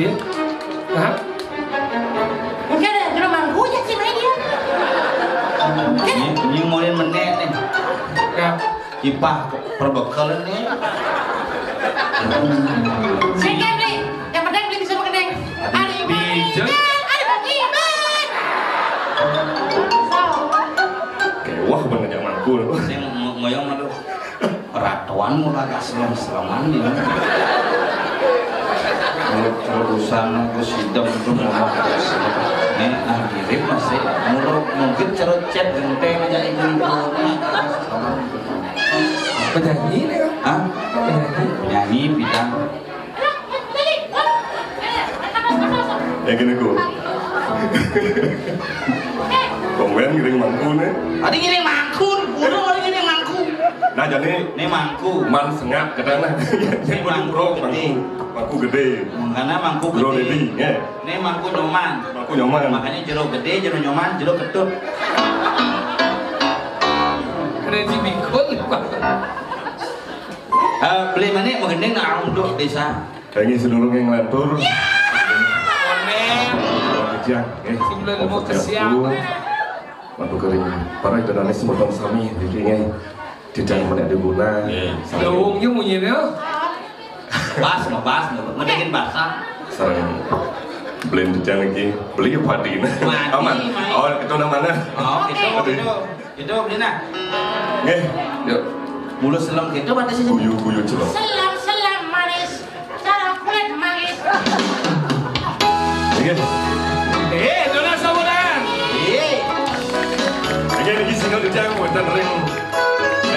Iya. Hah? Mungkin ada di rumah hujan sih main dia. Ini mulai menit nih. Ya. Ipah perbekal nih. Singkat nih, yang penting beli bisa mengeneng. Ada Bijak. ada bagaimana? Kewah banget yang mangkul. Saya ngoyong malu. Peratuan mulai agak selam-selaman nih. Urusan aku sidang itu mau nih akhirnya masih muluk mungkin cara chat genteng aja ibu-ibu Penyanyi nih kan? ah Penyanyi. nyanyi bidang Ya gini kok. Komen giring mangkul nih. tadi gini mangkul burung tadi gini mangkul Nah jadi ini mangku man sengat kadang lah. Yang bro mangku gede. karena mangku Bro gede dedi, ya. ini mangku nyoman Mangku nyoman. makanya jeruk gede jeruk nyoman jeruk ketut Keren bikun. beli mana mau gendeng nak untuk desa Kayaknya sedulung yang ngelantur. Konen. Kejang, Sebelum mau ke siang. Mantu kering. Para itu dan semua tahun sami, dikingnya. Tidak menek diguna. Daungnya munyinya. bas ngedengin basah Sarang blend dijang lagi. Beli ya padi. Padi, Aman. Mai. Oh, itu namanya. oh itu beli nah Nggih, yuk. mulut selam gitu pada sih Guyu-guyu celok. Selam manis, salam kulit manis. Nggih. Dona saburan. Nggih, ini single dijang wonten ring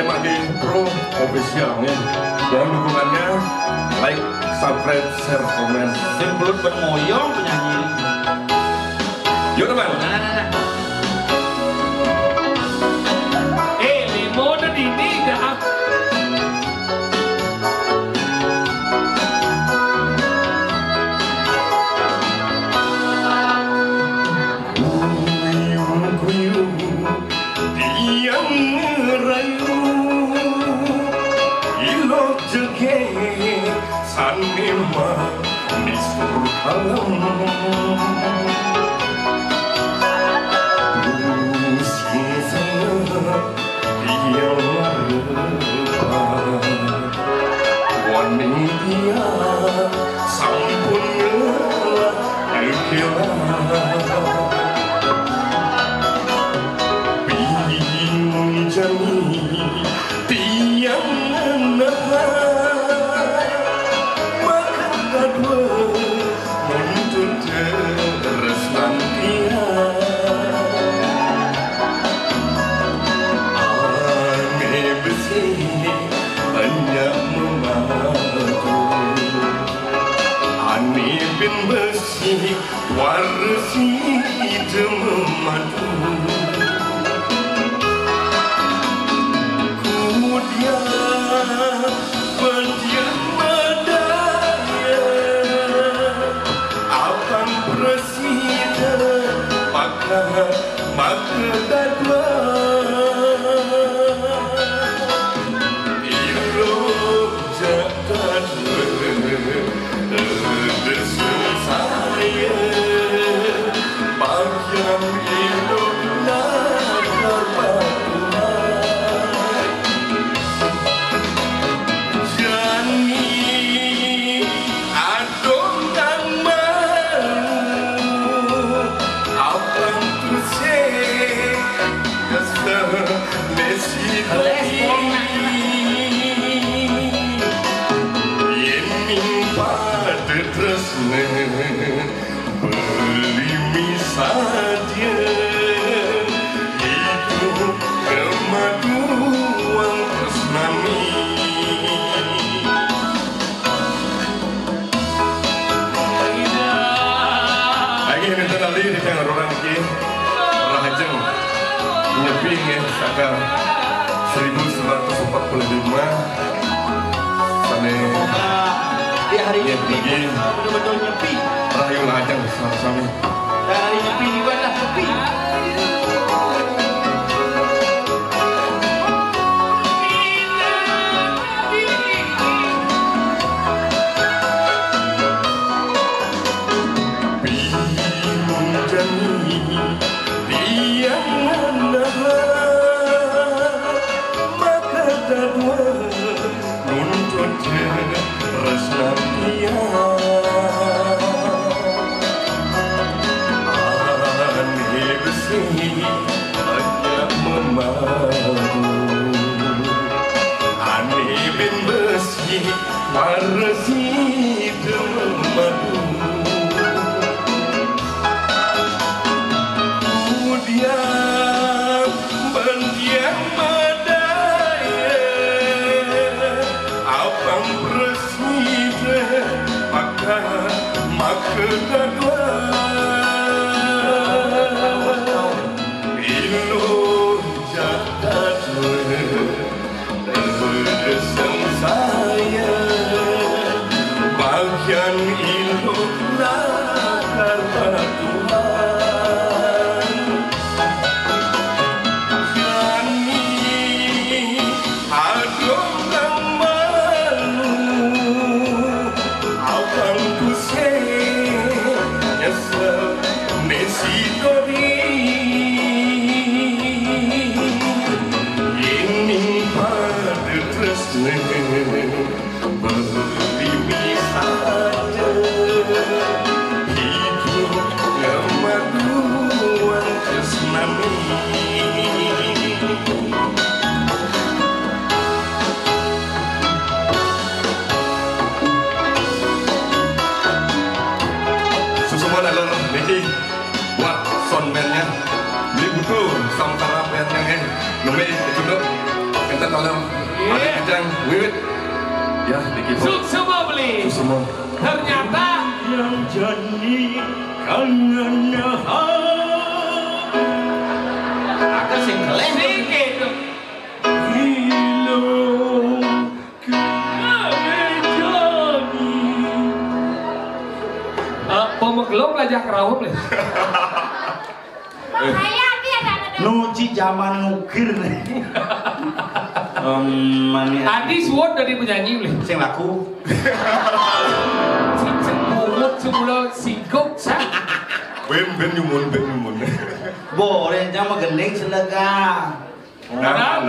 MAD Pro official nih. Mohon dukungannya, like, subscribe, share, komen. Simpulut pengoyong penyanyi. Yuk teman. Nah. Limona dini dah. Guyu-guyu, diam ngerayu, ilok jege, sanima disur alam. Wanitia sampun bingung jani tiang maka kadua menuntut terus nantia ane besi hanya membantu ane bin besi warsi itu memadu kudia pendiam madaya abang presiden maka dadwa iro jagat saya bagian hidup Jani adon dan malu abang terusik dasar mesi tresne belimi saja hidup kemaduan tresnami lagi minta lali di tengah orang ini rahajeng nyepi ya saka 1945 sampai di hari Iya, nyepi begini. betul-betul nyepi Rahayu lajang sama-sama. dan hari nyepi juga lah sepi marasi madu. Kemudian bandian madaya abang presiden maka dalam ilu jahat terdesak saya bagian ilu nakar Tuhan jani adong malu abang pusing nyesel nesi dori ini pada tresne berlimi saja hidup kemaduan tresnami. Susuman alor Niki buat soundman-nya beli butuh sound karaoke-nya nomor itu dok kita tolong ada kejang wiwit ya Niki Semua beli. semua Ternyata yang jadi kangennya Aku sing kelen. sedikit tuh. hilang kejadi. Pemegelong ngajak kerawat nih. Saya dia ada. Nuci zaman nukir nih. Mani Adi suwon dari penyanyi nih. sing laku. Umut semula singkuk sah. ben nyumun Boleh jangan gending selega. nah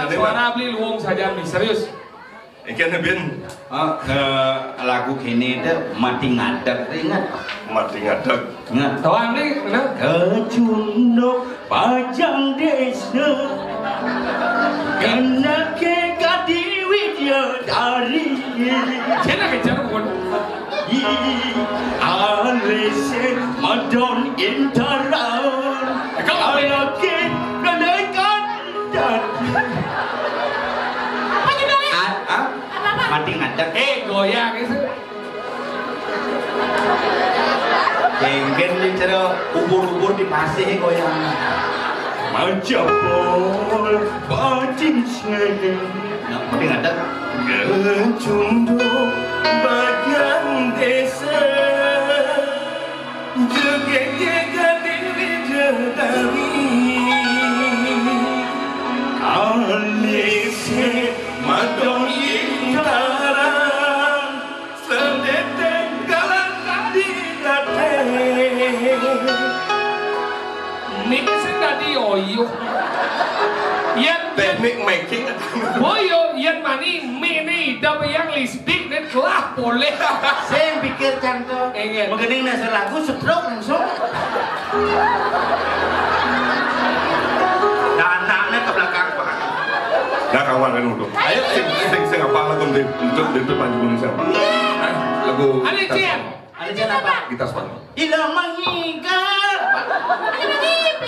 Suara beli luwung saja nih serius. ikan ben Ke lagu kini itu mati ngadak ingat. mati ngadak Ingat. Tahu nih, kenapa? Kecunduk pajang desa kena kekadi widadari Cina kejar pun. alese madon intaran alake kadaikan jadi Apa judulnya? Ah, mati ngadak. Goyang itu. Jengken di cara ubur-ubur di pasir goyang. majapol batin sene Nah, mati ngadak. Kecunduk bagian desa Jegege diri jadari Alise madong intaran Sedeteng galan kadidate Nih sih tadi oyo. Yan Teknik making Boyo, yan mani, mini, dapat yang listrik dan kelah boleh. Saya pikir cantok. Ingat. Mengening nasa lagu stroke langsung. Dananya ke belakang Pak. Nah kawan kan untuk ayo sing apa lagu untuk panjang Indonesia lagu Ada Cian. Ada jalan apa? kita Spanyol Ilang mengikat. Ada TV.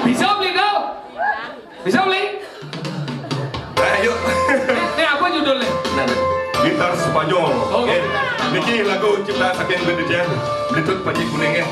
Bisa beli kau? Bisa beli? ayo Ini apa judulnya? gitar Spanyol Oh. oke Niki lagu ciptaan Saking Benedian Belitut Panji Kuningnya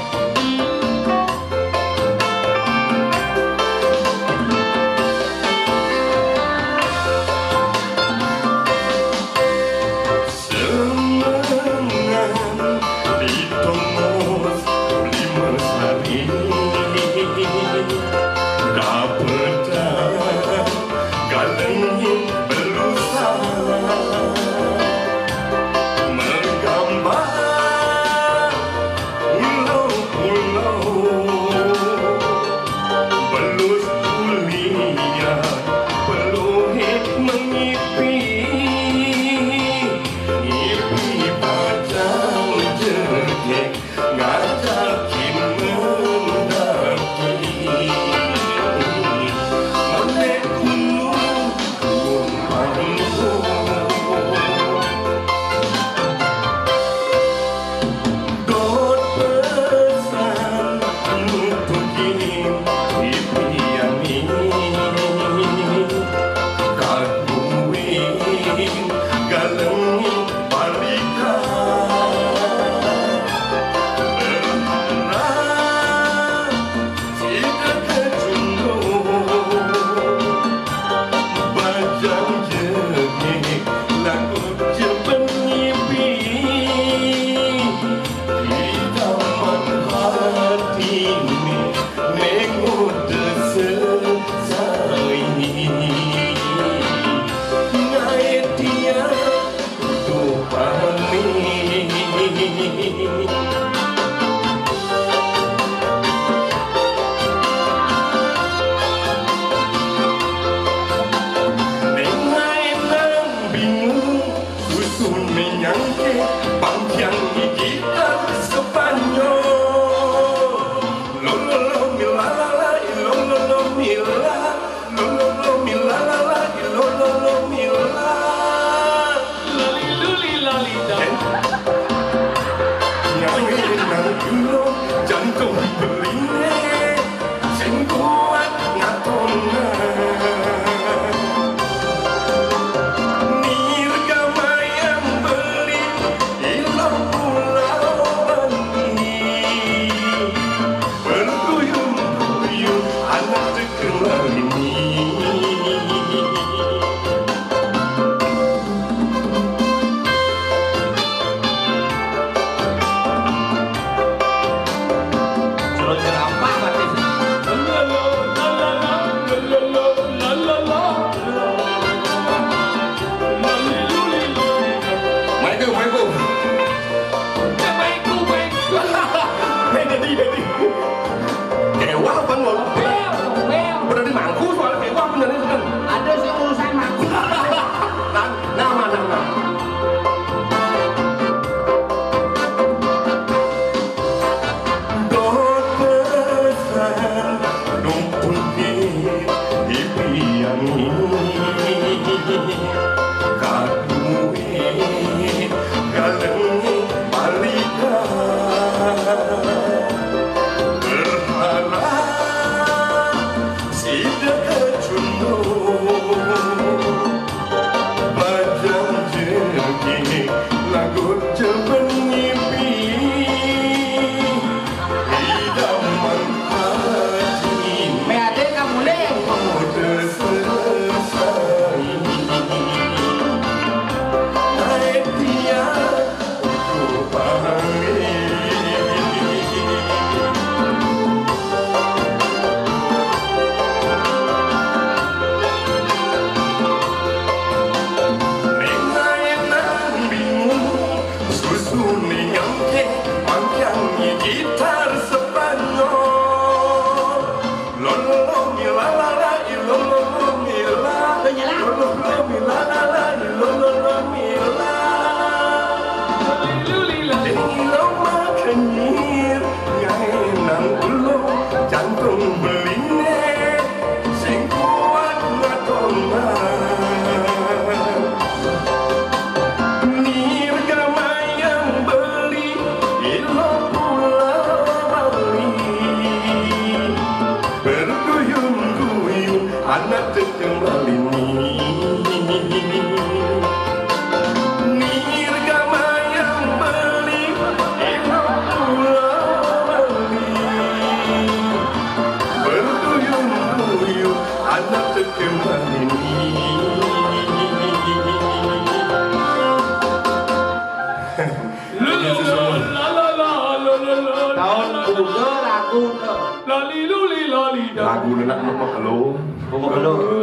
Lagu nak lupa kalau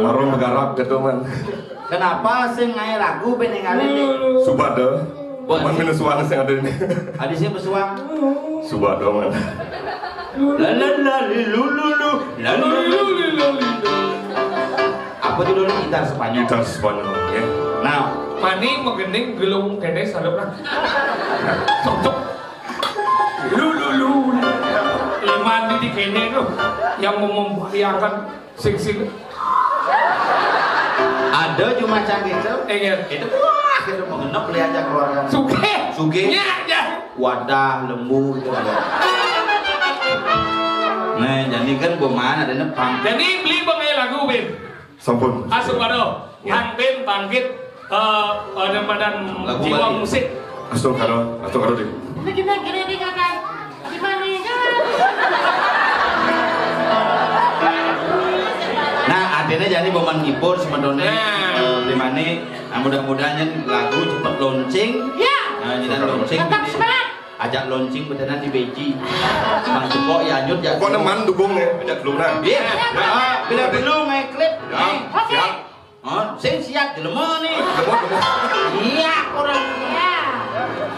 marung bergarap gitu man. Kenapa sih ngai lagu peninggalin deh? Subada. Man minus suara yang ada ini. Ada sih bersuang. Subada man. Apa judulnya gitar Spanyol? Gitar Spanyol ya. Nah, Mani mengening gelung kene salurang. Cocok. Lu. Iman di kene tuh yang membayangkan sing. ada cuma cangkicel. Itu wah, itu mengenap lihat aja keluarga. Suge. Ya. Wadah lembu gitu ada. Nah, jadi kan gua mana ada nepang. Jadi beli bengai lagu Ben. Sampun. Asuk bado. Hang Ben bangkit ada badan jiwa musik. Asuk karo deh. Kita kira di kakak. Gimana ya? Nah, artinya jadi beman keyboard sebetulnya di mana mudah-mudahan lagu cepat launching. Ya. Nah, jadi launching. Tetap semangat. Ajak launching betul nanti beji. Bang Joko ya nyut ya. Kok neman dukung nih, ajak dulu nah. Iya. Bila perlu ngai klip. Oke. Oh, sing siap di lemah nih. Lemot. Iya, orang. Ya.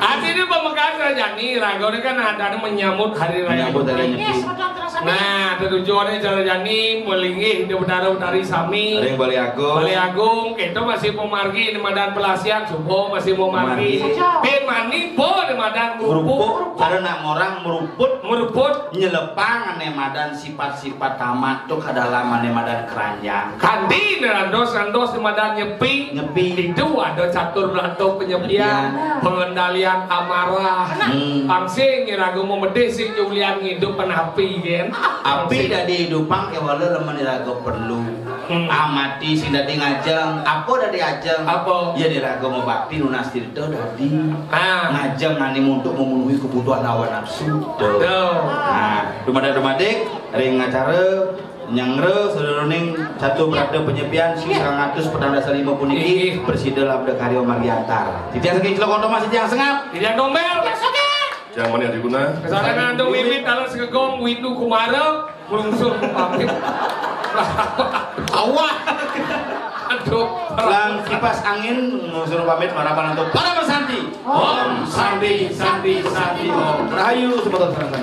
Artinya pemegang Rajani, Rago ini kan ada menyambut hari raya. Menyambut hari Yes, Nyepi. betul terus. Nah, tujuannya Rajani melingih di utara-utari Sami. Ada yang Bali Agung. Bali Agung, itu masih pemargi di Madan Pelasian, Subo masih mau margi. Ben Mani, Bo di Madan Merupuk, ada nak orang meruput, nyelepang ane madan sifat-sifat tamat tuh kadalam ane madan keranjang. Kandi randos di Madan Nyepi. Itu ada catur belanto penyepian, pengendalian amarah. Pangsing Rago mau medis sing Julian ngidup penapi kan. Api dari hidupang kewala leman dirago perlu. Amati sing dadi ngajeng, apa dadi ajeng? Apa? Ya dirago mau bakti nunas tirta dadi. Ngajeng ane untuk memenuhi kebutuhan hawa nafsu. Nah, dumadak-dumadik ring acara nyangre saudaraning satu berada penyepian si 100 pedang dasar 5 puniki bersidel abda karyo margiantar. Titiang saking celok mas titiang sengap. Titiang dombel. Yang mana yang diguna? Kesana nandung wimit dalam segegong Windu Kumara melungsur pamit. Awah. Aduh. Lang kipas angin ngusur pamit marapan untuk para mesanti. Om Santi Santi Santi Om. Rahayu sebetulnya.